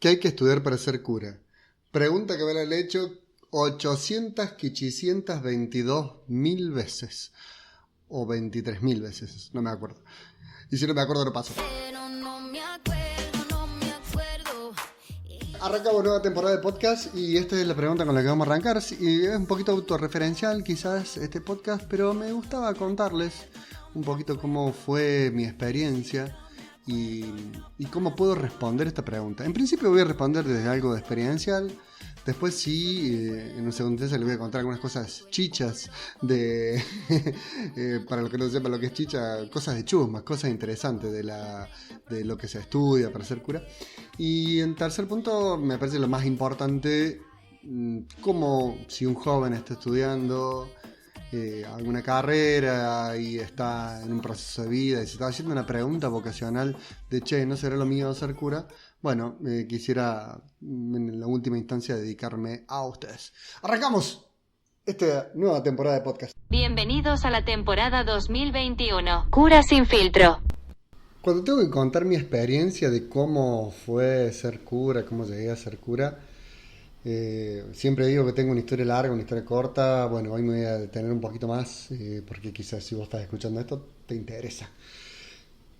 ¿Qué hay que estudiar para ser cura? Pregunta que me la han hecho 822.000 veces. O 23.000 veces, no me acuerdo. Y si no me acuerdo, no paso. Arrancamos nueva temporada de podcast y esta es la pregunta con la que vamos a arrancar. Y es un poquito autorreferencial quizás este podcast, pero me gustaba contarles un poquito cómo fue mi experiencia y cómo puedo responder esta pregunta. En principio voy a responder desde algo experiencial. Después sí, en un segundo les voy a contar algunas cosas chichas de para los que no sepan lo que es chicha, cosas de chusmas, cosas interesantes de lo que se estudia para ser cura. Y en tercer punto, me parece lo más importante, como si un joven está estudiando alguna carrera y está en un proceso de vida y se está haciendo una pregunta vocacional de che, ¿no será lo mío ser cura? Bueno, quisiera en la última instancia dedicarme a ustedes. ¡Arrancamos! Esta nueva temporada de podcast. Bienvenidos a la temporada 2021. Cura sin filtro. Cuando tengo que contar mi experiencia de cómo fue ser cura, cómo llegué a ser cura, siempre digo que tengo una historia larga, una historia corta. Bueno, hoy me voy a detener un poquito más, porque quizás si vos estás escuchando esto, te interesa.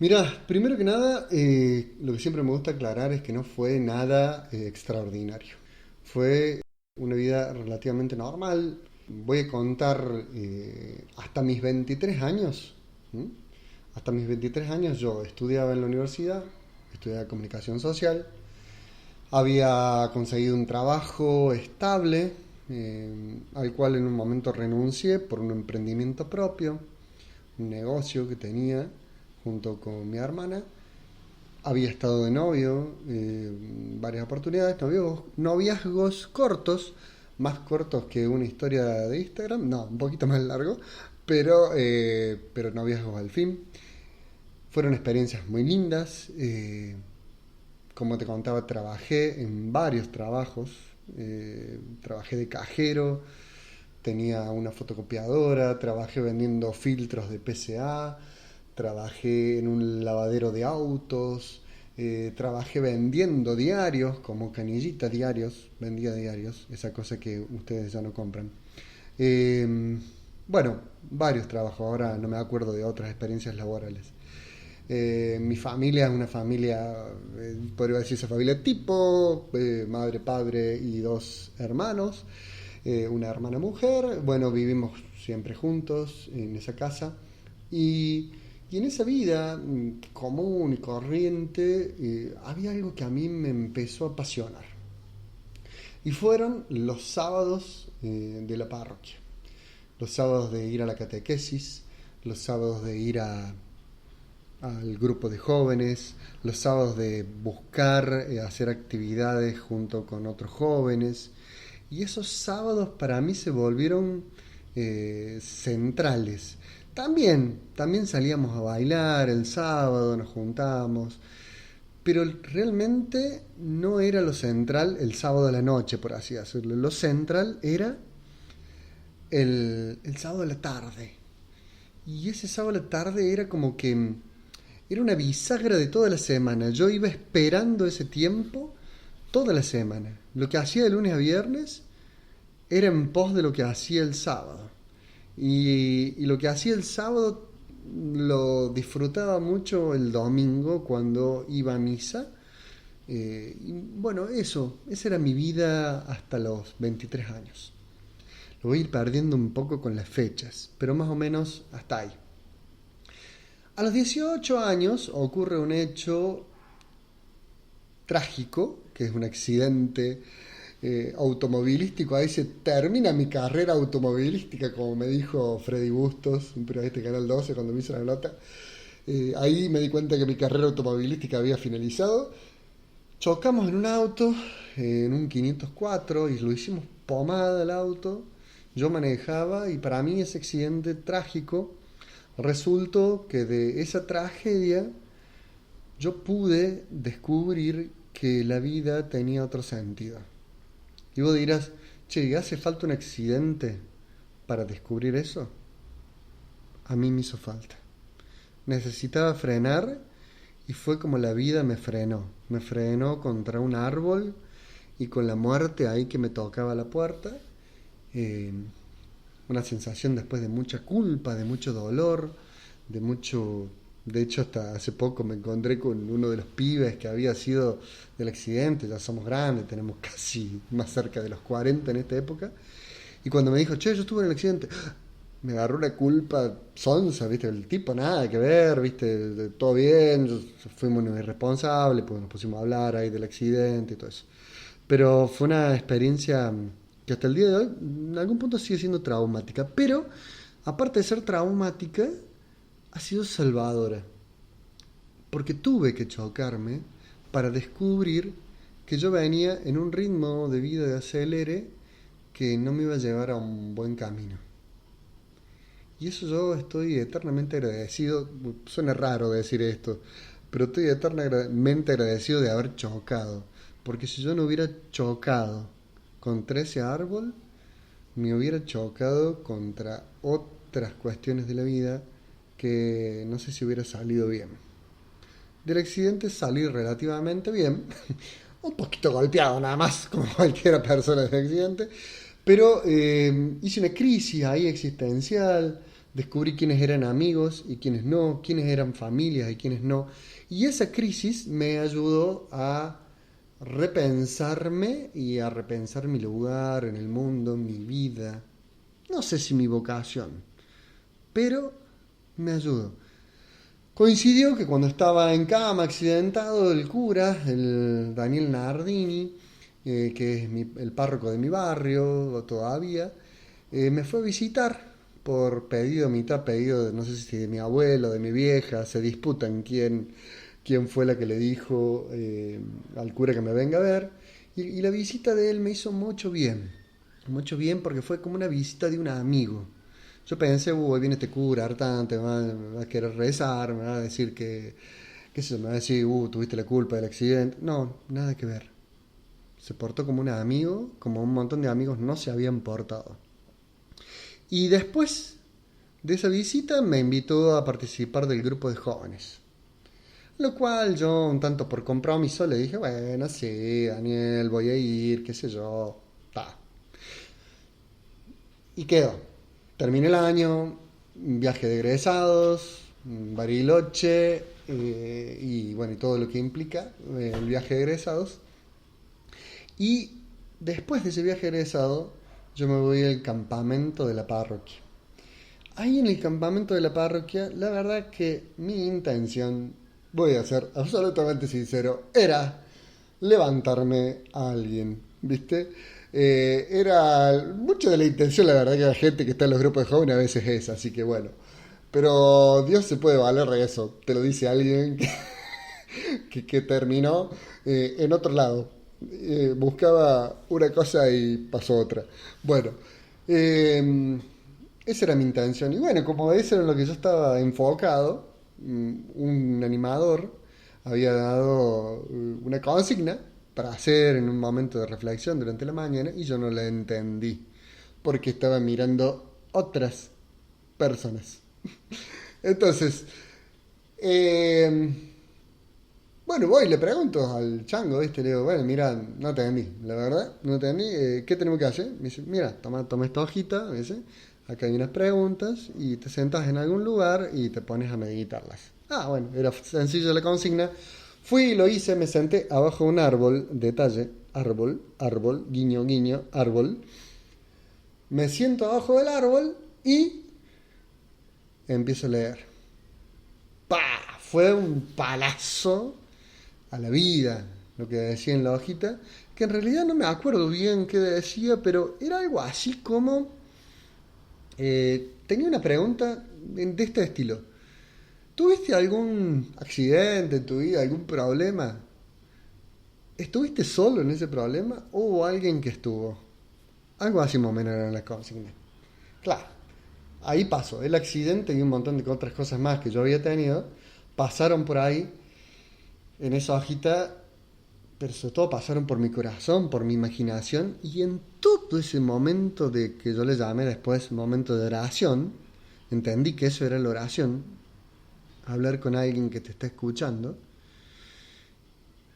Mira, primero que nada, lo que siempre me gusta aclarar es que no fue nada extraordinario. Fue una vida relativamente normal. Voy a contar hasta mis 23 años. ¿Mm? Hasta mis 23 años yo estudiaba en la universidad, estudiaba comunicación social. Había conseguido un trabajo estable, al cual en un momento renuncié por un emprendimiento propio, un negocio que tenía junto con mi hermana. Había estado de novio varias oportunidades, noviazgos cortos, más cortos que una historia de Instagram, no, un poquito más largo, pero noviazgos al fin. Fueron experiencias muy lindas. Como te contaba, trabajé en varios trabajos. Trabajé de cajero, tenía una fotocopiadora, trabajé vendiendo filtros de PCA, trabajé en un lavadero de autos, trabajé vendiendo diarios, como Canillita diarios, vendía diarios, esa cosa que ustedes ya no compran. Bueno, varios trabajos, ahora no me acuerdo de otras experiencias laborales. Mi familia es una familia, podría decirse familia tipo, madre, padre y dos hermanos, una hermana mujer. Bueno, vivimos siempre juntos en esa casa y en esa vida común y corriente había algo que a mí me empezó a apasionar y fueron los sábados de la parroquia, los sábados de ir a la catequesis, los sábados de ir al grupo de jóvenes, los sábados de buscar hacer actividades junto con otros jóvenes. Y esos sábados para mí se volvieron centrales. También salíamos a bailar el sábado, nos juntábamos, pero realmente no era lo central el sábado de la noche, por así decirlo. Lo central era el sábado de la tarde. Y ese sábado de la tarde era como que era una bisagra de toda la semana. Yo iba esperando ese tiempo toda la semana. Lo que hacía de lunes a viernes era en pos de lo que hacía el sábado. Y lo que hacía el sábado lo disfrutaba mucho el domingo cuando iba a misa. Y bueno, esa era mi vida hasta los 23 años. Lo voy a ir perdiendo un poco con las fechas, pero más o menos hasta ahí. A los 18 años ocurre un hecho trágico, que es un accidente automovilístico. Ahí se termina mi carrera automovilística, como me dijo Freddy Bustos, un periodista de Canal 12, cuando me hizo la nota. Ahí me di cuenta que mi carrera automovilística había finalizado. Chocamos en un auto, en un 504, y lo hicimos pomada el auto. Yo manejaba y para mí ese accidente trágico resultó que de esa tragedia yo pude descubrir que la vida tenía otro sentido. Y vos dirás, che, ¿hace falta un accidente para descubrir eso? A mí me hizo falta. Necesitaba frenar y fue como la vida me frenó contra un árbol y con la muerte ahí que me tocaba la puerta, eh, una sensación después de mucha culpa, de mucho dolor, de mucho... De hecho, hasta hace poco me encontré con uno de los pibes que había sido del accidente, ya somos grandes, tenemos casi más cerca de los 40 en esta época, y cuando me dijo, che, yo estuve en el accidente, me agarró una culpa sonsa, ¿viste? El tipo nada que ver, ¿viste? Todo bien, fuimos unos irresponsables, pues nos pusimos a hablar ahí del accidente y todo eso. Pero fue una experiencia que hasta el día de hoy, en algún punto sigue siendo traumática, pero aparte de ser traumática, ha sido salvadora, porque tuve que chocarme para descubrir que yo venía en un ritmo de vida de acelere que no me iba a llevar a un buen camino. Y eso yo estoy eternamente agradecido. Suena raro decir esto, pero estoy eternamente agradecido de haber chocado. Porque si yo no hubiera chocado contra ese árbol, me hubiera chocado contra otras cuestiones de la vida que no sé si hubiera salido bien. Del accidente salí relativamente bien, un poquito golpeado nada más, como cualquier persona de accidente, pero hice una crisis ahí existencial, descubrí quiénes eran amigos y quiénes no, quiénes eran familias y quiénes no, y esa crisis me ayudó a repensarme y a repensar mi lugar en el mundo, mi vida, no sé si mi vocación, pero me ayudó. Coincidió que cuando estaba en cama accidentado, el cura, el Daniel Nardini, que es el párroco de mi barrio todavía, me fue a visitar por pedido, mitad pedido, no sé si de mi abuelo, de mi vieja, se disputan quién fue la que le dijo al cura que me venga a ver, y la visita de él me hizo mucho bien porque fue como una visita de un amigo. Yo pensé, hoy viene este cura hartante, me va a querer rezar, me va a decir qué sé yo, me va a decir, tuviste la culpa del accidente. No, nada que ver. Se portó como un amigo, como un montón de amigos no se habían portado. Y después de esa visita me invitó a participar del grupo de jóvenes. Lo cual yo, un tanto por compromiso, le dije, bueno, sí, Daniel, voy a ir, qué sé yo, ta. Y quedó. Terminé el año, un viaje de egresados, Bariloche, y bueno, y todo lo que implica el viaje de egresados. Y después de ese viaje de egresado, yo me voy al campamento de la parroquia. Ahí en el campamento de la parroquia, la verdad que mi intención, voy a ser absolutamente sincero, era levantarme a alguien, ¿viste? Era mucho de la intención, la verdad que la gente que está en los grupos de jóvenes a veces es, así que bueno. Pero Dios se puede valer de eso, te lo dice alguien que terminó en otro lado. Buscaba una cosa y pasó otra. Bueno, esa era mi intención. Y bueno, como eso era en lo que yo estaba enfocado, un animador había dado una consigna para hacer en un momento de reflexión durante la mañana y yo no la entendí porque estaba mirando otras personas. Entonces, bueno, voy y le pregunto al chango, ¿viste? Le digo, bueno, mira, no entendí, la verdad, no entendí, ¿qué tenemos que hacer? Me dice, mira, toma esta hojita, me dice, acá hay unas preguntas y te sentas en algún lugar y te pones a meditarlas. Ah, bueno, era sencillo la consigna. Fui y lo hice, me senté abajo de un árbol, detalle, árbol, guiño, guiño, árbol. Me siento abajo del árbol y empiezo a leer. ¡Pah! Fue un palazo a la vida, lo que decía en la hojita, que en realidad no me acuerdo bien qué decía, pero era algo así como... tenía una pregunta de este estilo. ¿Tuviste algún accidente en tu vida, algún problema? ¿Estuviste solo en ese problema o hubo alguien que estuvo? Algo así más o menos era la consigna. Claro, ahí pasó. El accidente y un montón de otras cosas más que yo había tenido pasaron por ahí en esa hojita, pero sobre todo pasaron por mi corazón, por mi imaginación, y en todo ese momento de que yo le llamé después momento de oración, entendí que eso era la oración, hablar con alguien que te está escuchando,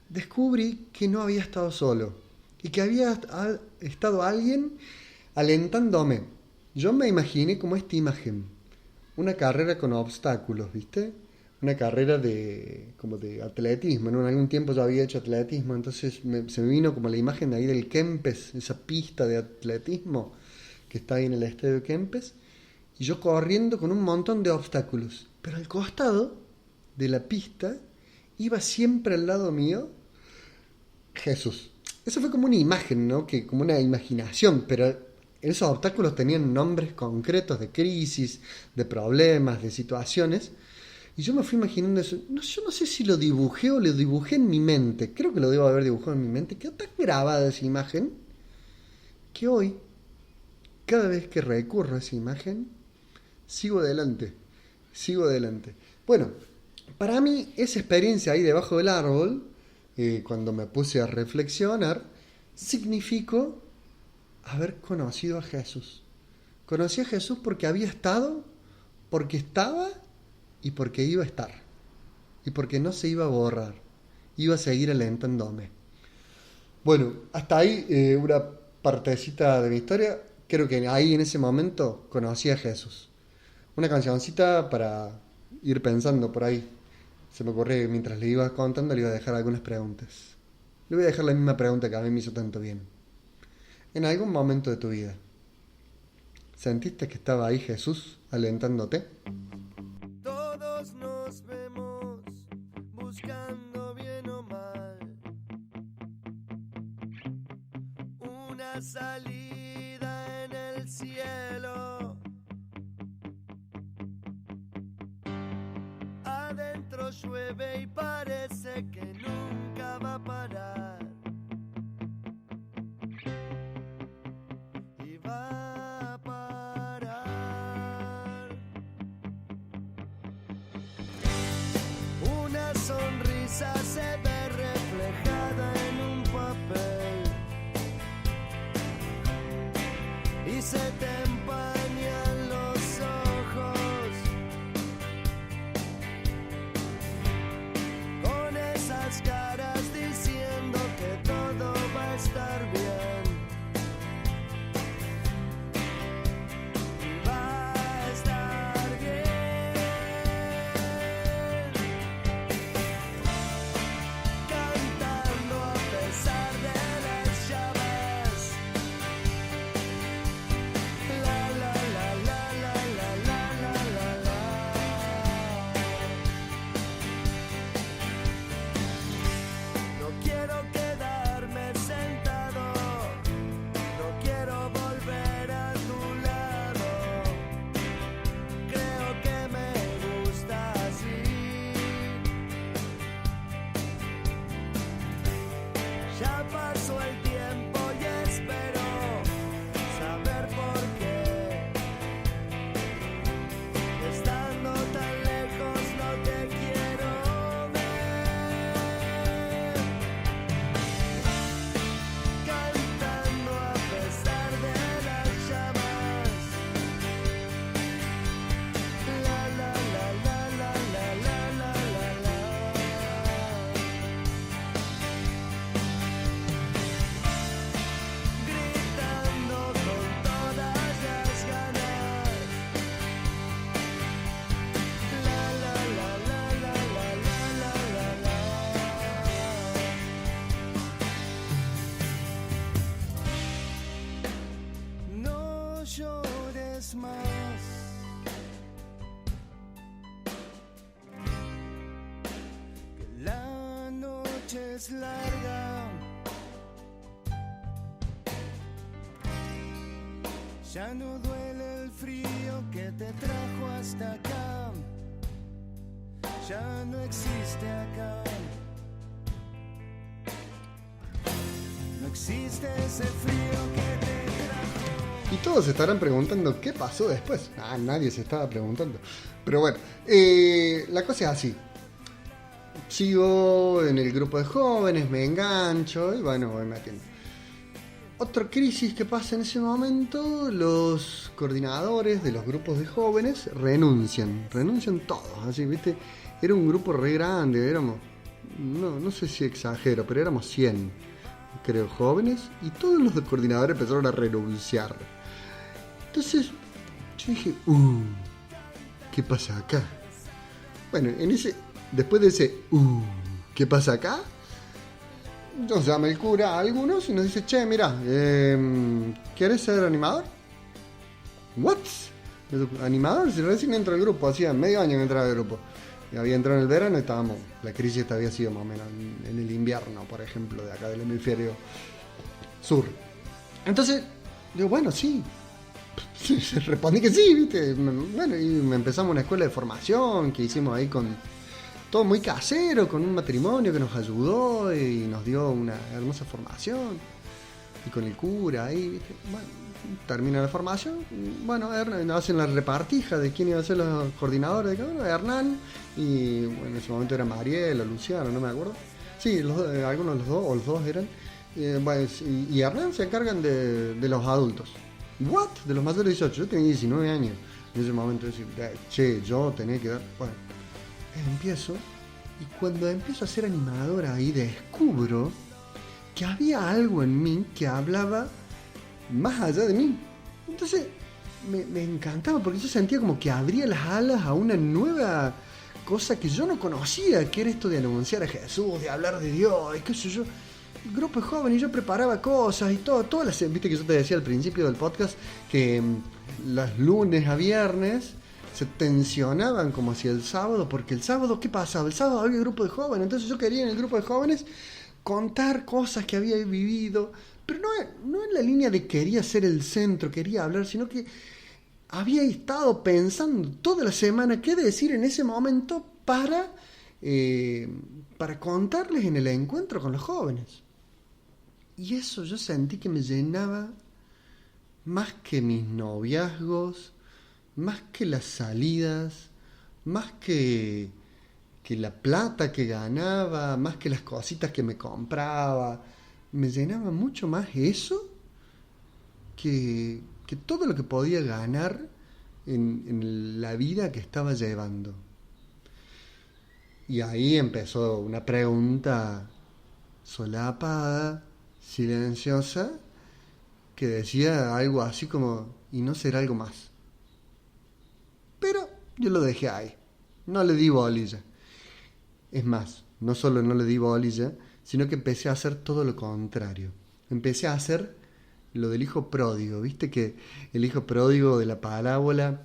descubrí que no había estado solo y que había estado alguien alentándome. Yo me imaginé como esta imagen, una carrera con obstáculos, ¿viste? Una carrera como de atletismo, ¿no? En algún tiempo yo había hecho atletismo, entonces se me vino como la imagen de ahí del Kempes, esa pista de atletismo que está ahí en el estadio Kempes, y yo corriendo con un montón de obstáculos. Pero al costado de la pista iba siempre al lado mío Jesús. Eso fue como una imagen, ¿no? Como una imaginación, pero esos obstáculos tenían nombres concretos de crisis, de problemas, de situaciones. Y yo me fui imaginando eso. No, yo no sé si lo dibujé o lo dibujé en mi mente. Creo que lo debo haber dibujado en mi mente. Quedó tan grabada esa imagen que hoy, cada vez que recurro a esa imagen, sigo adelante. Sigo adelante. Bueno, para mí esa experiencia ahí debajo del árbol, cuando me puse a reflexionar, significó haber conocido a Jesús. Conocí a Jesús porque había estado, porque estaba y porque iba a estar. Y porque no se iba a borrar. Iba a seguir alentándome. Bueno, hasta ahí una partecita de mi historia. Creo que ahí en ese momento conocí a Jesús. Una cancioncita para ir pensando por ahí. Se me ocurrió que mientras le iba contando le iba a dejar algunas preguntas. Le voy a dejar la misma pregunta que a mí me hizo tanto bien. En algún momento de tu vida, ¿sentiste que estaba ahí Jesús alentándote? Todos nos vemos buscando bien o mal una salida en el cielo. Adentro llueve y parece que nunca va a parar. Y va a parar. Una sonrisa se ve reflejada en un papel y se te empañan los ojos con esas caras diciendo que todo va a estar bien. Va a estar bien. Cantando a pesar de las llamas. La la la la la la la la la la. No quiero quedarme sentado, no quiero volver a tu lado. Creo que me gusta así. Ya pasó el tiempo y espero saber por qué. Estando tan lejos no te quiero ver. Cantando a pesar de las llamas. La la la la la la la la la la. Gritando con todas las ganas. La la la la la la la la la la. No llores más. Que la noche es larga. Ya no duele el frío que te trajo hasta acá. Ya no existe acá. No existe ese frío que te trajo. Y todos se estarán preguntando qué pasó después. Nadie se estaba preguntando. Pero bueno, la cosa es así. Sigo en el grupo de jóvenes, me engancho y bueno, voy metiendo. Otra crisis que pasa en ese momento, los coordinadores de los grupos de jóvenes renuncian todos, así, ¿viste? Era un grupo re grande, éramos no sé si exagero, pero éramos 100, creo, jóvenes, y todos los coordinadores empezaron a renunciar. Entonces yo dije, ¿qué pasa acá? Bueno, después de ese, ¿qué pasa acá? Nos llama el cura a algunos y nos dice, che, mira, ¿quieres ser animador? ¿What? ¿Animador? Si recién entro al grupo, hacía medio año que entraba al grupo. Y había entrado en el verano y la crisis había sido más o menos en el invierno, por ejemplo, de acá del hemisferio sur. Entonces, digo, bueno, sí. Respondí que sí, ¿viste? Bueno, y empezamos una escuela de formación que hicimos ahí con todo muy casero, con un matrimonio que nos ayudó y nos dio una hermosa formación. Y con el cura ahí, ¿viste? Bueno, termina la formación. Bueno, hacen la repartija de quién iba a ser los coordinadores de cada uno. Hernán y bueno, en ese momento era Mariel o Luciano, no me acuerdo. Sí, algunos de los dos, o los dos eran. Bueno, y Hernán se encargan de los adultos. ¿What? De los mayores de 18. Yo tenía 19 años en ese momento. Decir, che, yo tenía que dar. Bueno, empiezo. Y cuando empiezo a ser animadora ahí, descubro que había algo en mí que hablaba más allá de mí. Entonces me encantaba porque yo sentía como que abría las alas a una nueva cosa que yo no conocía, que era esto de anunciar a Jesús, de hablar de Dios, y qué sé yo. El grupo joven y yo preparaba cosas y todas las, viste que yo te decía al principio del podcast que los lunes a viernes se tensionaban como hacia el sábado, porque el sábado, ¿qué pasaba? El sábado había grupo de jóvenes, entonces yo quería en el grupo de jóvenes contar cosas que había vivido, pero no en la línea de quería ser el centro, quería hablar, sino que había estado pensando toda la semana qué decir en ese momento para contarles en el encuentro con los jóvenes. Y eso yo sentí que me llenaba más que mis noviazgos, más que las salidas, más que la plata que ganaba, más que las cositas que me compraba. Me llenaba mucho más eso que todo lo que podía ganar en la vida que estaba llevando. Y ahí empezó una pregunta solapada, silenciosa, que decía algo así como, ¿y no será algo más? Pero yo lo dejé ahí, no le di bolilla. Es más, no solo no le di bolilla, sino que empecé a hacer todo lo contrario. Empecé a hacer lo del hijo pródigo. Viste que el hijo pródigo de la parábola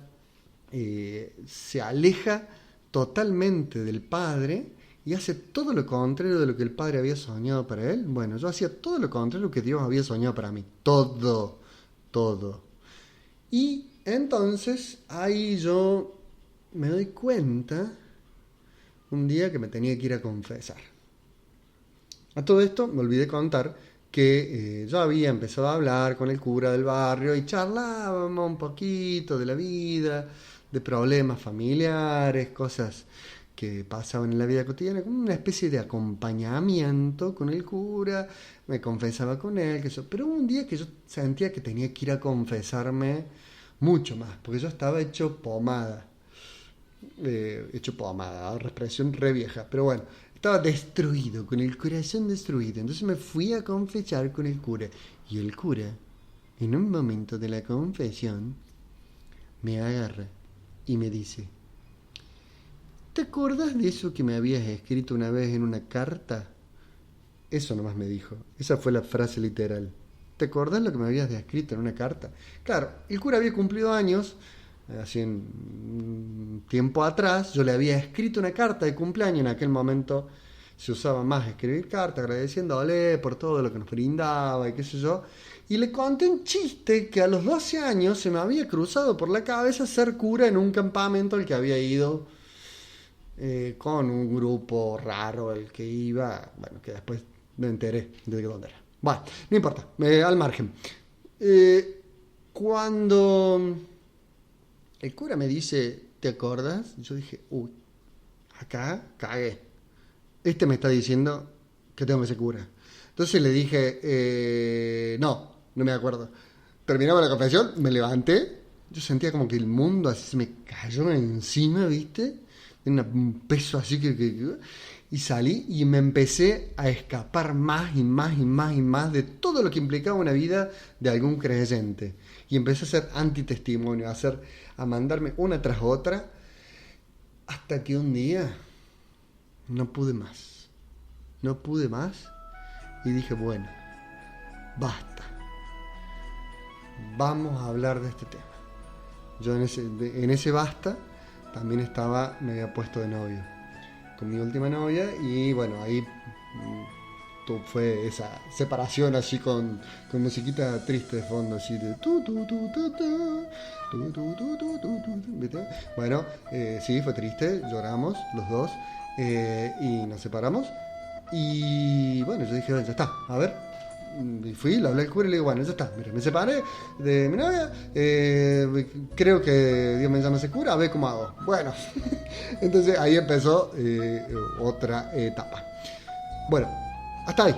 se aleja totalmente del padre y hace todo lo contrario de lo que el padre había soñado para él. Bueno, yo hacía todo lo contrario de lo que Dios había soñado para mí. Todo. Y entonces ahí yo me doy cuenta un día que me tenía que ir a confesar. A todo esto me olvidé contar que yo había empezado a hablar con el cura del barrio y charlábamos un poquito de la vida, de problemas familiares, cosas que pasaban en la vida cotidiana, como una especie de acompañamiento con el cura, me confesaba con él, pero hubo un día que yo sentía que tenía que ir a confesarme mucho más, porque yo estaba hecho pomada, expresión re vieja, pero bueno, estaba destruido, con el corazón destruido, entonces me fui a confesar con el cura, y el cura, en un momento de la confesión, me agarra y me dice, ¿te acordás de eso que me habías escrito una vez en una carta? Eso nomás me dijo. Esa fue la frase literal. ¿Te acordás lo que me habías escrito en una carta? Claro, el cura había cumplido años, así en tiempo atrás. Yo le había escrito una carta de cumpleaños. En aquel momento se usaba más escribir cartas, agradeciéndole por todo lo que nos brindaba y qué sé yo. Y le conté un chiste que a los 12 años se me había cruzado por la cabeza ser cura en un campamento al que había ido con un grupo raro el que iba, bueno, que después me enteré de dónde era. Bueno, no importa, al margen. Cuando el cura me dice, ¿te acordás? Yo dije, uy, acá cagué. Este me está diciendo que tengo que ser cura. Entonces le dije, no me acuerdo. Terminaba la confesión, me levanté, yo sentía como que el mundo así se me cayó encima, ¿viste? Un peso así Y salí y me empecé a escapar más y más y más y más de todo lo que implicaba una vida de algún creyente. Y empecé a hacer antitestimonio, a mandarme una tras otra, hasta que un día no pude más. No pude más y dije, bueno, basta. Vamos a hablar de este tema. Yo en ese basta también me había puesto de novio con mi última novia y bueno, ahí fue esa separación así con musiquita triste de fondo, así de ¿viste? Bueno, sí, fue triste, lloramos los dos y nos separamos y bueno, yo dije, ya está, a ver. Y fui, le hablé al cura y le digo, bueno, ya está, mira, me separé de mi novia, creo que Dios me llama a ese cura, a ver cómo hago. Bueno, entonces ahí empezó otra etapa. Bueno, hasta ahí.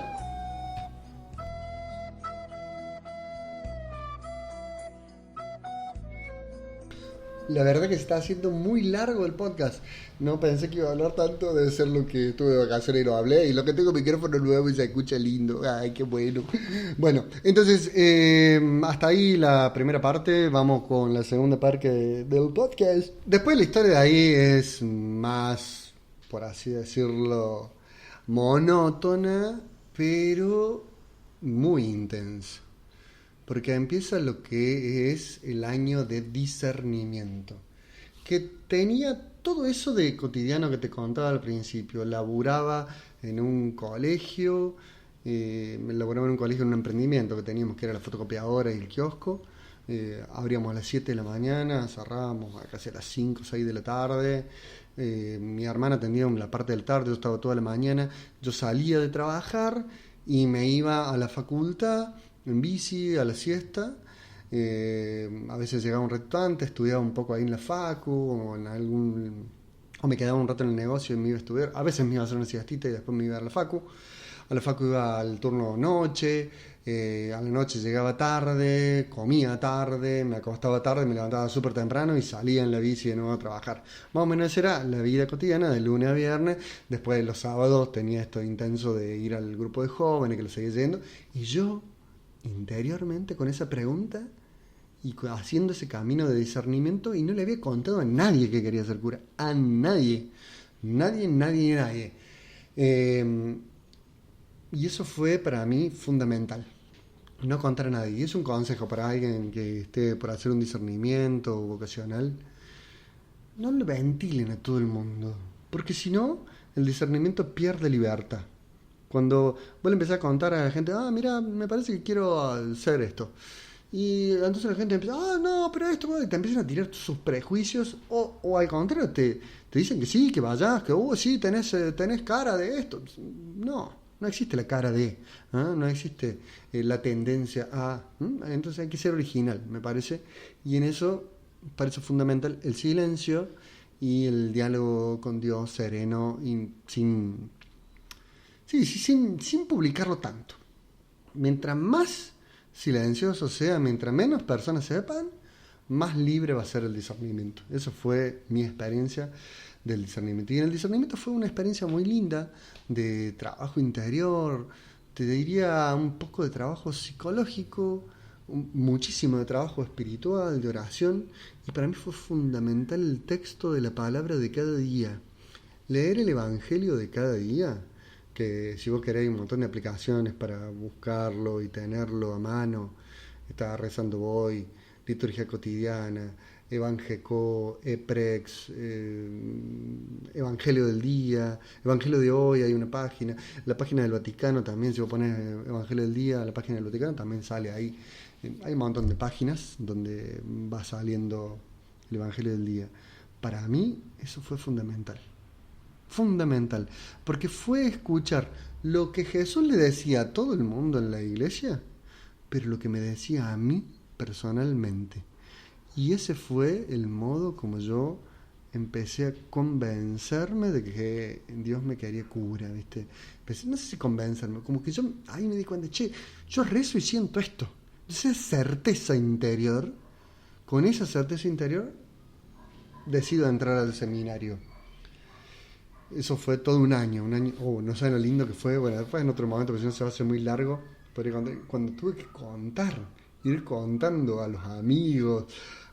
La verdad que se está haciendo muy largo el podcast. No pensé que iba a hablar tanto, debe ser lo que tuve de vacaciones y lo hablé. Y lo que tengo micrófono nuevo y se escucha lindo. Ay, qué bueno. Bueno, entonces, hasta ahí la primera parte. Vamos con la segunda parte del podcast. Después la historia de ahí es más, por así decirlo, monótona, pero muy intensa. Porque empieza lo que es el año de discernimiento, que tenía todo eso de cotidiano que te contaba al principio. Laburaba en un colegio, laburaba en un colegio en un emprendimiento que teníamos, que era la fotocopiadora y el kiosco. Abríamos a las 7 de la mañana, cerrábamos casi a las 5 o 6 de la tarde. Mi hermana atendía la parte del tarde, yo estaba toda la mañana. Yo salía de trabajar y me iba a la facultad en bici, a la siesta. A veces llegaba un rato antes, estudiaba un poco ahí en la facu o me quedaba un rato en el negocio y me iba a estudiar. A veces me iba a hacer una siestita y después me iba a la facu. A la facu iba al turno noche, a la noche llegaba tarde, comía tarde, me acostaba tarde, me levantaba súper temprano y salía en la bici de nuevo a trabajar. Más o menos esa era la vida cotidiana de lunes a viernes. Después de los sábados tenía esto intenso de ir al grupo de jóvenes que lo seguía yendo. Y yo, interiormente, con esa pregunta y haciendo ese camino de discernimiento, y no le había contado a nadie que quería ser cura, a nadie, y eso fue para mí fundamental, no contar a nadie. Y es un consejo para alguien que esté por hacer un discernimiento vocacional: no lo ventilen a todo el mundo, porque si no, el discernimiento pierde libertad. Cuando vos le empezás a contar a la gente, mira, me parece que quiero hacer esto, y entonces la gente empieza, no, pero esto, y te empiezan a tirar sus prejuicios, o al contrario, te dicen que sí, que vayas, que sí, tenés cara de esto. No existe la cara de, no existe la tendencia a, entonces hay que ser original, me parece, y en eso parece fundamental el silencio y el diálogo con Dios sereno y sin publicarlo tanto. Mientras más silencioso sea, mientras menos personas sepan, más libre va a ser el discernimiento. Eso fue mi experiencia del discernimiento. Y en el discernimiento fue una experiencia muy linda de trabajo interior, te diría un poco de trabajo psicológico, muchísimo de trabajo espiritual, de oración, y para mí fue fundamental el texto de la palabra de cada día. Leer el Evangelio de cada día, que si vos queréis hay un montón de aplicaciones para buscarlo y tenerlo a mano. Estaba rezando hoy, liturgia cotidiana, Evangeco, Eprex, Evangelio del día, Evangelio de hoy, hay una página, la página del Vaticano también, si vos pones Evangelio del día, la página del Vaticano también sale ahí. Hay un montón de páginas donde va saliendo el Evangelio del día. Para mí eso fue fundamental, porque fue escuchar lo que Jesús le decía a todo el mundo en la iglesia, pero lo que me decía a mí personalmente. Y ese fue el modo como yo empecé a convencerme de que Dios me quería cura, ¿viste? No sé si convencerme, como que yo ahí me di cuenta, yo rezo y siento esto. Esa certeza interior, con esa certeza interior decido entrar al seminario. Eso fue todo un año, no saben lo lindo que fue. Bueno, después en otro momento, porque si no se va a hacer muy largo, pero cuando tuve que ir contando a los amigos,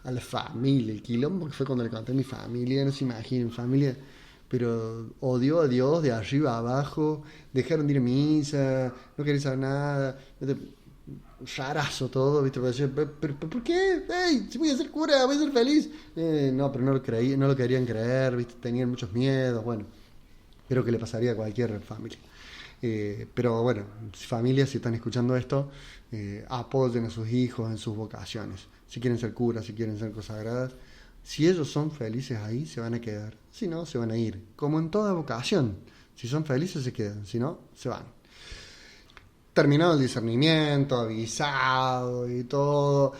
a la familia, el quilombo que fue cuando le conté a mi familia, no se imaginen, familia, pero odió a Dios de arriba a abajo, dejaron de ir a misa, no querían saber nada, rarazo todo, ¿viste? Pero, ¿por qué? ¡Ey! Si voy a ser cura, voy a ser feliz. No, pero no lo querían creer, ¿viste? Tenían muchos miedos, bueno, creo que le pasaría a cualquier familia. Pero bueno, familias, si están escuchando esto, apoyen a sus hijos en sus vocaciones. Si quieren ser curas, si quieren ser consagradas, si ellos son felices ahí, se van a quedar. Si no, se van a ir. Como en toda vocación. Si son felices, se quedan. Si no, se van. Terminado el discernimiento, avisado y todo,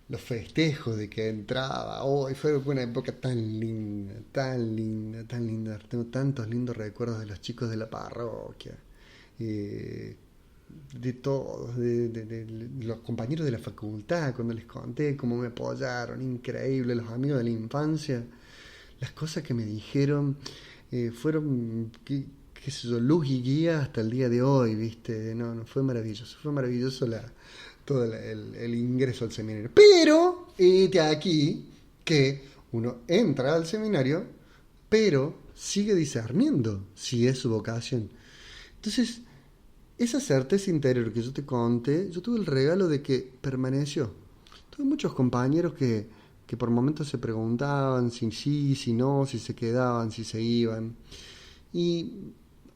los festejos de que entraba, fue una época tan linda, tan linda, tan linda. Tengo tantos lindos recuerdos de los chicos de la parroquia, de todos, de los compañeros de la facultad, cuando les conté cómo me apoyaron, increíble, los amigos de la infancia, las cosas que me dijeron fueron... qué sé yo, luz y guía hasta el día de hoy, ¿viste? No, fue maravilloso todo el ingreso al seminario. Pero, aquí que uno entra al seminario, pero sigue discerniendo si es su vocación. Entonces, esa certeza interior que yo te conté, yo tuve el regalo de que permaneció. Tuve muchos compañeros que por momentos se preguntaban si sí, si no, si se quedaban, si se iban. Y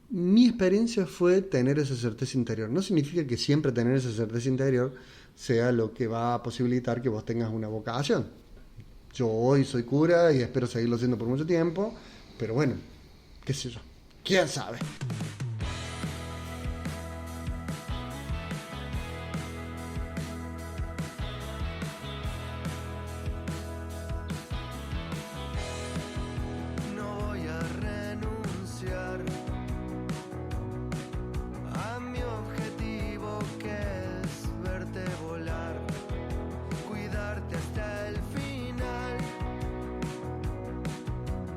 mi experiencia fue tener esa certeza interior. No significa que siempre tener esa certeza interior sea lo que va a posibilitar que vos tengas una vocación. Yo hoy soy cura y espero seguirlo siendo por mucho tiempo, pero bueno, qué sé yo, quién sabe. No voy a renunciar a mi objetivo, que es verte volar, cuidarte hasta el final,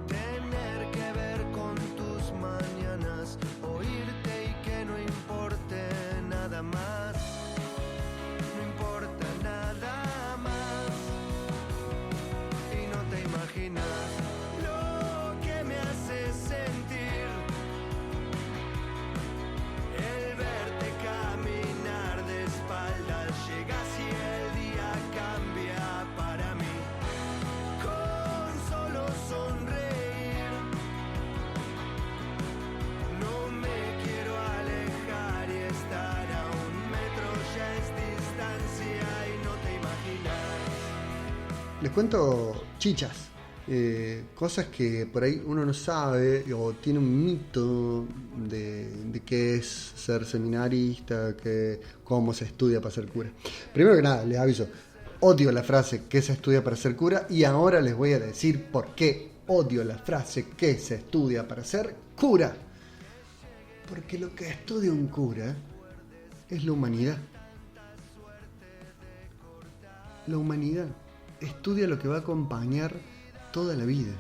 tener que ver con tus mañanas, oírte y que no importe nada más, no importa nada más, y no te imaginas lo que me hace sentir el verte caminar de espaldas. Llegas y el día cambia para mí. Con solo sonreír, no me quiero alejar, y estar a 1 metro ya es distancia y no te imaginas. Les cuento chichas, cosas que por ahí uno no sabe o tiene un mito de qué es ser seminarista, cómo se estudia para ser cura. Primero que nada, les aviso, odio la frase ¿qué se estudia para ser cura? Y ahora les voy a decir por qué odio la frase ¿qué se estudia para ser cura? Porque lo que estudia un cura es la humanidad. La humanidad. Estudia lo que va a acompañar toda la vida.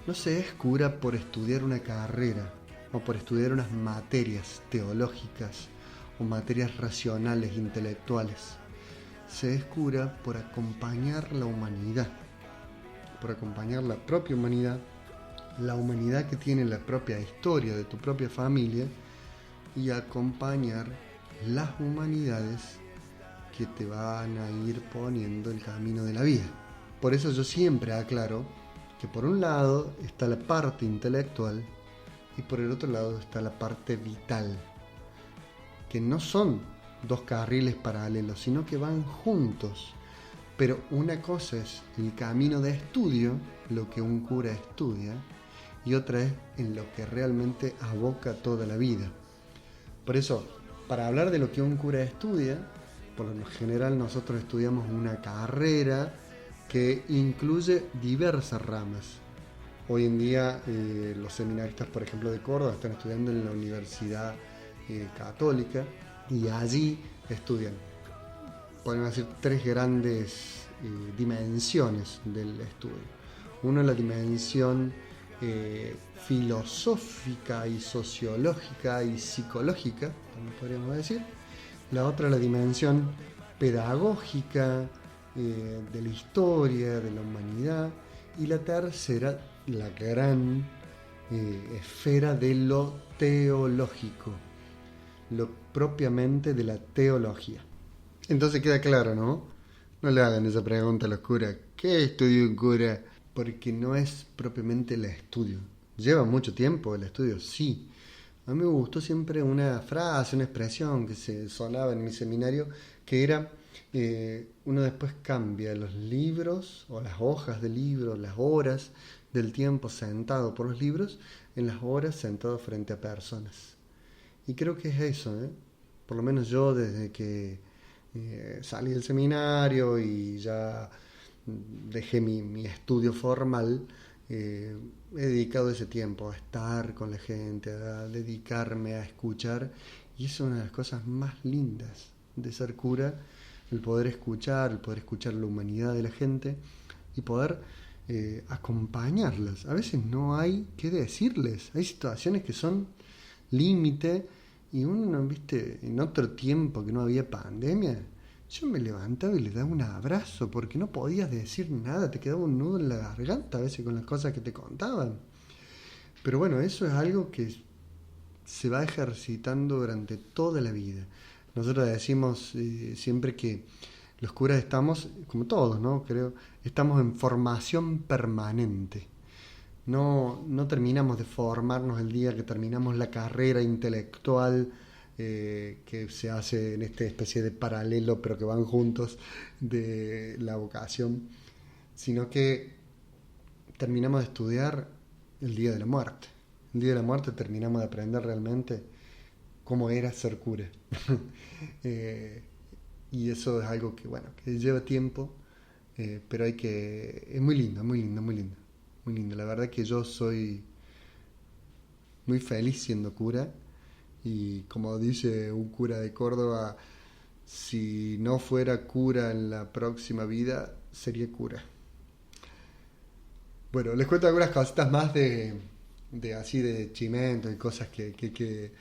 No se es cura por estudiar una carrera o por estudiar unas materias teológicas o materias racionales, intelectuales. Se es cura por acompañar la humanidad, por acompañar la propia humanidad, la humanidad que tiene la propia historia de tu propia familia, y acompañar las humanidades que te van a ir poniendo el camino de la vida. Por eso yo siempre aclaro que por un lado está la parte intelectual y por el otro lado está la parte vital, que no son dos carriles paralelos, sino que van juntos. Pero una cosa es el camino de estudio, lo que un cura estudia, y otra es en lo que realmente aboca toda la vida. Por eso, para hablar de lo que un cura estudia, por lo general nosotros estudiamos una carrera que incluye diversas ramas. Hoy en día los seminaristas, por ejemplo, de Córdoba están estudiando en la Universidad Católica, y allí estudian, podemos decir, 3 grandes dimensiones del estudio. Uno es la dimensión filosófica y sociológica y psicológica, también podríamos decir. La otra, la dimensión pedagógica, de la historia, de la humanidad. Y la tercera, la gran esfera de lo teológico, lo propiamente de la teología. Entonces queda claro, ¿no? No le hagan esa pregunta a los curas. ¿Qué estudió un cura? Porque no es propiamente el estudio. Lleva mucho tiempo el estudio, sí. A mí me gustó siempre una frase, una expresión que se sonaba en mi seminario, que era, uno después cambia los libros o las hojas de libros, las horas del tiempo sentado por los libros, en las horas sentado frente a personas. Y creo que es eso, ¿eh? Por lo menos yo desde que salí del seminario y ya dejé mi estudio formal, he dedicado ese tiempo a estar con la gente, a dedicarme a escuchar, y es una de las cosas más lindas de ser cura, el poder escuchar la humanidad de la gente y poder acompañarlas. A veces no hay qué decirles, hay situaciones que son límite y uno, viste, en otro tiempo que no había pandemia, yo me levantaba y le daba un abrazo porque no podías decir nada, te quedaba un nudo en la garganta a veces con las cosas que te contaban. Pero bueno, eso es algo que se va ejercitando durante toda la vida. Nosotros decimos siempre que los curas estamos, como todos, ¿no? Creo, estamos en formación permanente. No terminamos de formarnos el día que terminamos la carrera intelectual que se hace en esta especie de paralelo, pero que van juntos, de la vocación, sino que terminamos de estudiar el día de la muerte. El día de la muerte terminamos de aprender realmente cómo era ser cura. Y eso es algo que, bueno, que lleva tiempo, pero es muy lindo, muy lindo, muy lindo. Muy lindo. La verdad que yo soy muy feliz siendo cura. Y como dice un cura de Córdoba, si no fuera cura en la próxima vida, sería cura. Bueno, les cuento algunas cositas más de así de chimento y cosas que qué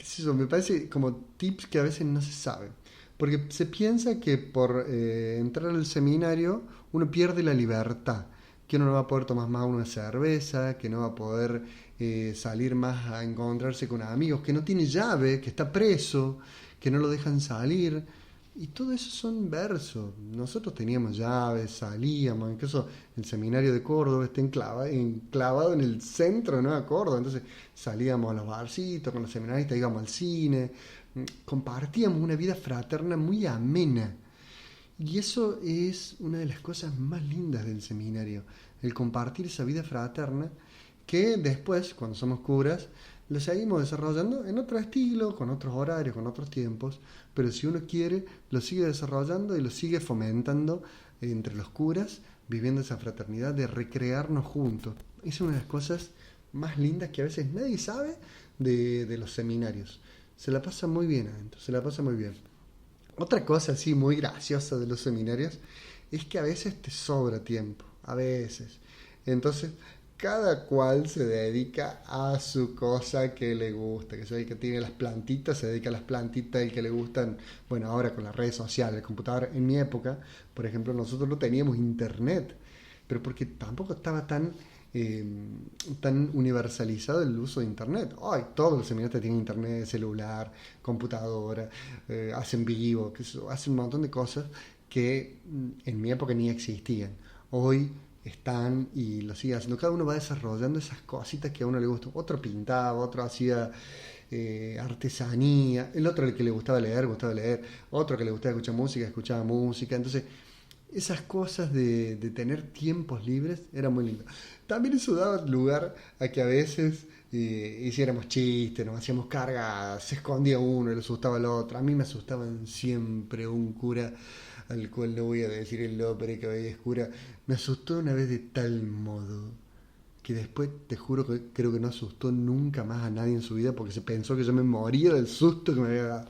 sé yo, me parece como tips que a veces no se saben. Porque se piensa que por entrar al seminario uno pierde la libertad, que uno no va a poder tomar más una cerveza, que no va a poder salir más a encontrarse con amigos, que no tiene llave, que está preso, que no lo dejan salir. Y todo eso son versos. Nosotros teníamos llaves, salíamos, incluso el seminario de Córdoba está enclavado en el centro de Nueva Córdoba, entonces salíamos a los barcitos con los seminaristas, íbamos al cine, compartíamos una vida fraterna muy amena. Y eso es una de las cosas más lindas del seminario, el compartir esa vida fraterna que después, cuando somos curas, lo seguimos desarrollando en otro estilo, con otros horarios, con otros tiempos, pero si uno quiere, lo sigue desarrollando y lo sigue fomentando entre los curas, viviendo esa fraternidad de recrearnos juntos. Es una de las cosas más lindas que a veces nadie sabe de los seminarios. Se la pasa muy bien adentro, se la pasa muy bien. Otra cosa así muy graciosa de los seminarios es que a veces te sobra tiempo, a veces. Entonces, cada cual se dedica a su cosa que le gusta, que soy el que tiene las plantitas, se dedica a las plantitas, el que le gustan, bueno, ahora con las redes sociales, el computador. En mi época, por ejemplo, nosotros no teníamos internet, pero porque tampoco estaba tan universalizado el uso de internet. Hoy todos los seminaristas tienen internet, celular, computadora, hacen vivo, hacen un montón de cosas que en mi época ni existían. Hoy están y lo siguen haciendo. Cada uno va desarrollando esas cositas que a uno le gustan. Otro pintaba, otro hacía artesanía, el otro, el que le gustaba leer, otro que le gustaba escuchar música, escuchaba música. Entonces, esas cosas de tener tiempos libres era muy lindo. También eso daba lugar a que a veces hiciéramos chistes, nos hacíamos cargas, se escondía uno y le asustaba al otro. A mí me asustaban siempre. Un cura, al cual no voy a decir el nombre, que hoy es cura, me asustó una vez de tal modo que después, te juro que creo que no asustó nunca más a nadie en su vida, porque se pensó que yo me moría del susto que me había dado.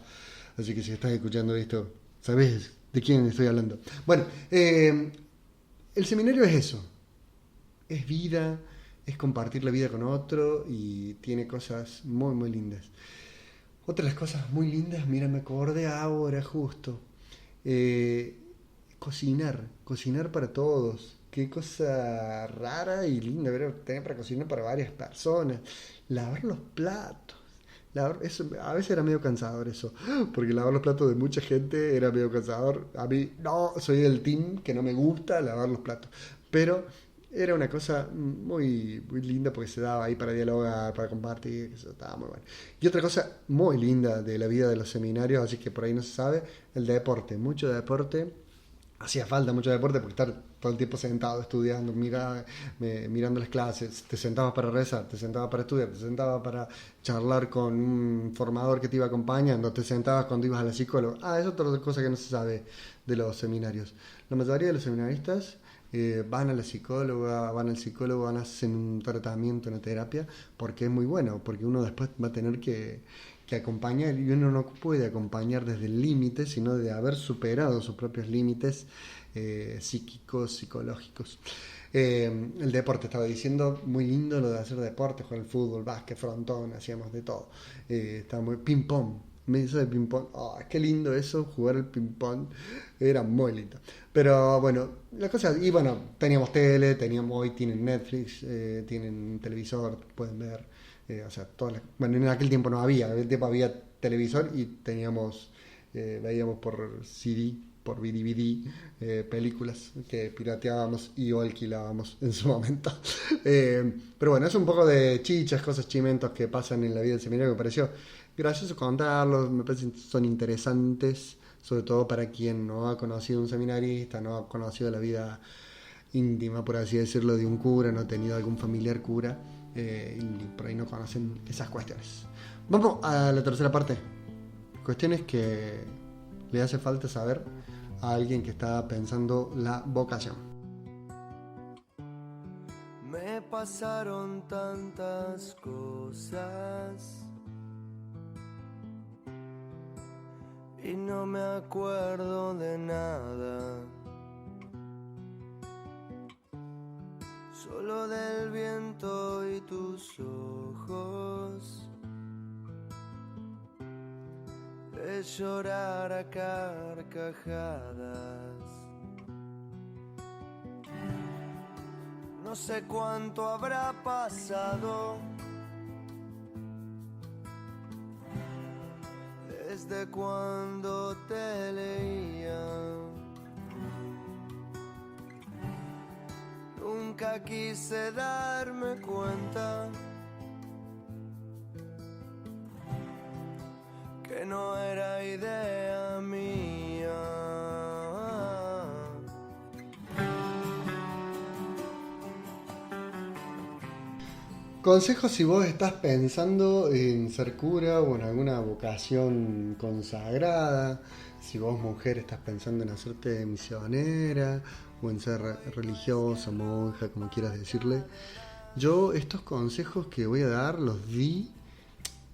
Así que si estás escuchando esto, ¿sabes de quién estoy hablando? Bueno, el seminario es eso, es vida, es compartir la vida con otro y tiene cosas muy, muy lindas. Otra de las cosas muy lindas, mira, me acordé ahora justo, eh, cocinar para todos. Qué cosa rara y linda, ¿verdad? Tener para cocinar para varias personas. Lavar los platos. Eso, a veces era medio cansador eso, porque lavar los platos de mucha gente era medio cansador. A mí, no, soy del team que no me gusta lavar los platos. Pero era una cosa muy, muy linda porque se daba ahí para dialogar, para compartir, eso estaba muy bueno. Y otra cosa muy linda de la vida de los seminarios, así que por ahí no se sabe, el deporte, mucho deporte. Hacía falta mucho deporte porque estar todo el tiempo sentado estudiando, mirando las clases, te sentabas para rezar, te sentabas para estudiar, te sentabas para charlar con un formador que te iba acompañando, te sentabas cuando ibas a la psicóloga. Es otra cosa que no se sabe de los seminarios. La mayoría de los seminaristas van a la psicóloga, van al psicólogo, van a hacer un tratamiento, una terapia, porque es muy bueno, porque uno después va a tener que acompañar, y uno no puede acompañar desde el límite, sino de haber superado sus propios límites psíquicos, psicológicos. El deporte, estaba diciendo, muy lindo lo de hacer deporte, jugar al fútbol, básquet, frontón, hacíamos de todo. Estaba muy ping-pong. Me hizo de ping-pong, qué lindo eso, jugar al ping-pong, era muy lindo. Pero bueno, las cosas, y bueno, teníamos tele, hoy tienen Netflix, tienen televisor, pueden ver, o sea, bueno, en aquel tiempo no había, en aquel tiempo había televisor y veíamos por CD, por DVD, películas que pirateábamos y o alquilábamos en su momento. Pero bueno, es un poco de chichas, cosas, chimentos que pasan en la vida del seminario que me pareció gracioso contarlos, me parece que son interesantes, sobre todo para quien no ha conocido un seminarista, no ha conocido la vida íntima, por así decirlo, de un cura, no ha tenido algún familiar cura, y por ahí no conocen esas cuestiones. Vamos a la tercera parte. Cuestiones que le hace falta saber a alguien que está pensando la vocación. Me pasaron tantas cosas y no me acuerdo de nada, solo del viento y tus ojos, de llorar a carcajadas. No sé cuánto habrá pasado desde cuando te leía. Nunca quise darme cuenta que no era idea mía. Consejos si vos estás pensando en ser cura o en alguna vocación consagrada, si vos mujer estás pensando en hacerte misionera o en ser religiosa, monja, como quieras decirle. Yo estos consejos que voy a dar los di,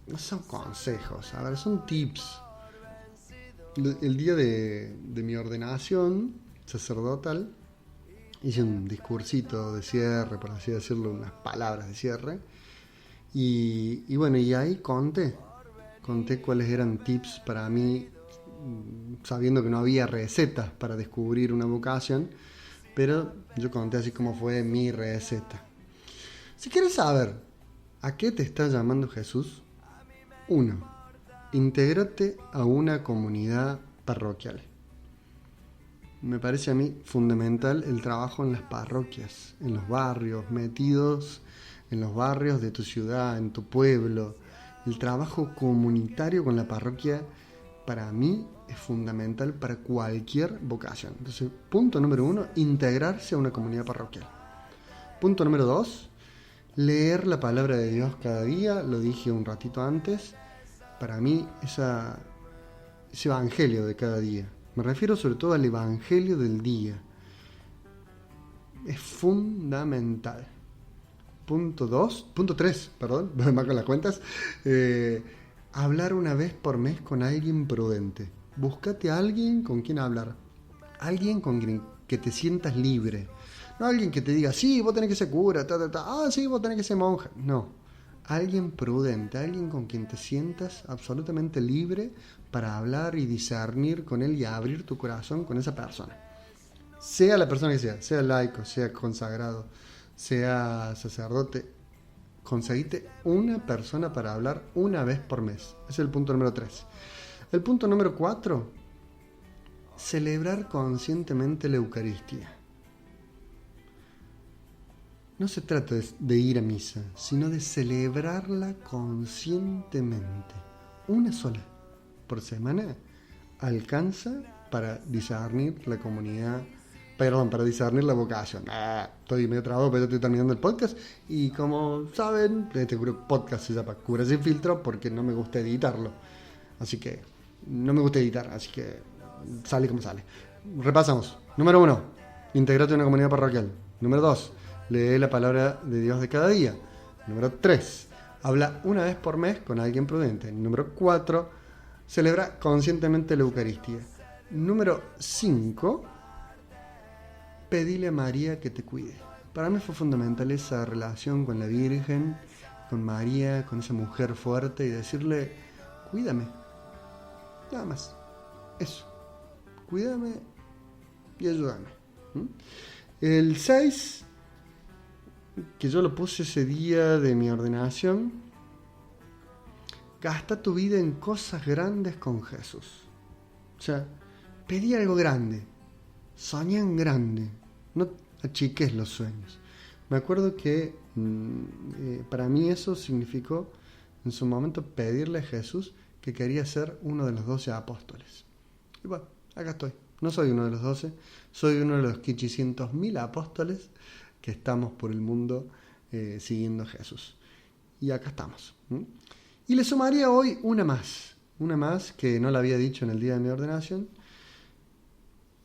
no son consejos, a ver, son tips. El día de mi ordenación sacerdotal hice un discursito de cierre, por así decirlo, unas palabras de cierre. Y bueno, y ahí conté cuáles eran tips para mí, sabiendo que no había recetas para descubrir una vocación, pero yo conté así como fue mi receta. Si quieres saber a qué te está llamando Jesús, 1. Intégrate a una comunidad parroquial. Me parece a mí fundamental el trabajo en las parroquias, en los barrios, metidos en los barrios de tu ciudad, en tu pueblo. El trabajo comunitario con la parroquia para mí es fundamental para cualquier vocación. Entonces, punto número 1, integrarse a una comunidad parroquial. Punto número 2, leer la palabra de Dios cada día, lo dije un ratito antes. Para mí ese evangelio de cada día, me refiero sobre todo al evangelio del día, es fundamental. Punto 3, me marco las cuentas. Hablar una vez por mes con alguien prudente. Búscate a alguien con quien hablar, alguien con quien que te sientas libre. No alguien que te diga, sí, vos tenés que ser cura, sí, vos tenés que ser monja. No, alguien prudente, alguien con quien te sientas absolutamente libre para hablar y discernir con él y abrir tu corazón con esa persona. Sea la persona que sea laico, sea consagrado, sea sacerdote, conseguite una persona para hablar una vez por mes. Ese es el punto número 3. El punto número 4, celebrar conscientemente la Eucaristía. No se trata de ir a misa, sino de celebrarla conscientemente. Una sola por semana alcanza para discernir la comunidad, para discernir la vocación. Estoy medio trabado, pero estoy terminando el podcast. Y como saben, este podcast se llama Cura Sin Filtro porque no me gusta editarlo. Así que sale como sale. Repasamos. Número 1, integrate en una comunidad parroquial. Número 2, lee la palabra de Dios de cada día. Número 3, habla una vez por mes con alguien prudente. Número 4, celebra conscientemente la Eucaristía. Número 5, pedile a María que te cuide. Para mí fue fundamental esa relación con la Virgen, con María, con esa mujer fuerte, y decirle, cuídame. Nada más. Eso. Cuídame y ayúdame. El 6, que yo lo puse ese día de mi ordenación, gasta tu vida en cosas grandes con Jesús. O sea, pedí algo grande, soñá en grande, no achiques los sueños. Me acuerdo que para mí eso significó en su momento pedirle a Jesús que quería ser uno de los 12 apóstoles. Y bueno, acá estoy. No soy uno de los 12, soy uno de los 500.000 apóstoles que estamos por el mundo siguiendo a Jesús. Y acá estamos. Y le sumaría hoy una más que no la había dicho en el día de mi ordenación.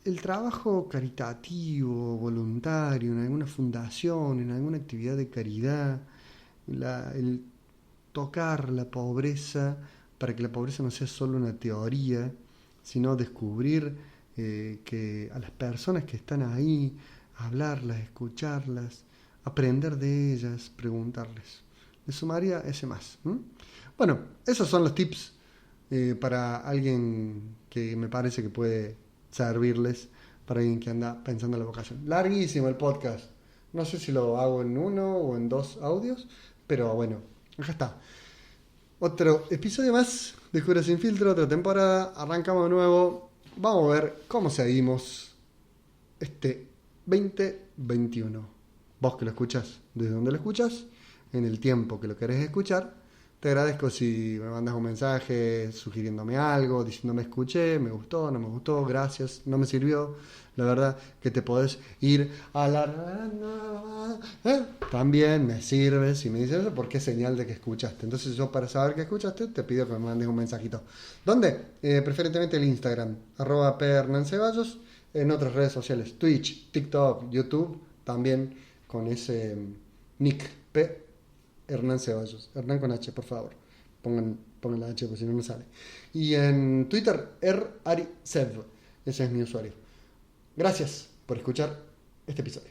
El trabajo caritativo, voluntario, en alguna fundación, en alguna actividad de caridad, el tocar la pobreza, para que la pobreza no sea solo una teoría, sino descubrir que a las personas que están ahí, hablarlas, escucharlas, aprender de ellas, preguntarles. Le sumaría ese más. Bueno, esos son los tips para alguien que me parece que puede servirles, para alguien que anda pensando en la vocación. Larguísimo el podcast. No sé si lo hago en 1 o en 2 audios, pero bueno, acá está. Otro episodio más de Cura Sin Filtro, otra temporada. Arrancamos de nuevo. Vamos a ver cómo seguimos este 2021. Vos que lo escuchás, desde donde lo escuchás, en el tiempo que lo querés escuchar, te agradezco si me mandas un mensaje sugiriéndome algo, diciéndome escuché, me gustó, no me gustó, gracias, no me sirvió. La verdad que te podés ir a la... También me sirve si me dices eso porque es señal de que escuchaste. Entonces yo, para saber que escuchaste, te pido que me mandes un mensajito. ¿Dónde? Preferentemente el Instagram, @PHernanCeballos, en otras redes sociales, Twitch, TikTok, YouTube, también con ese nick, P. Hernán Ceballos, Hernán con H, por favor. Pongan la H porque si no, no sale. Y en Twitter, @AriSev. Ese es mi usuario. Gracias por escuchar este episodio.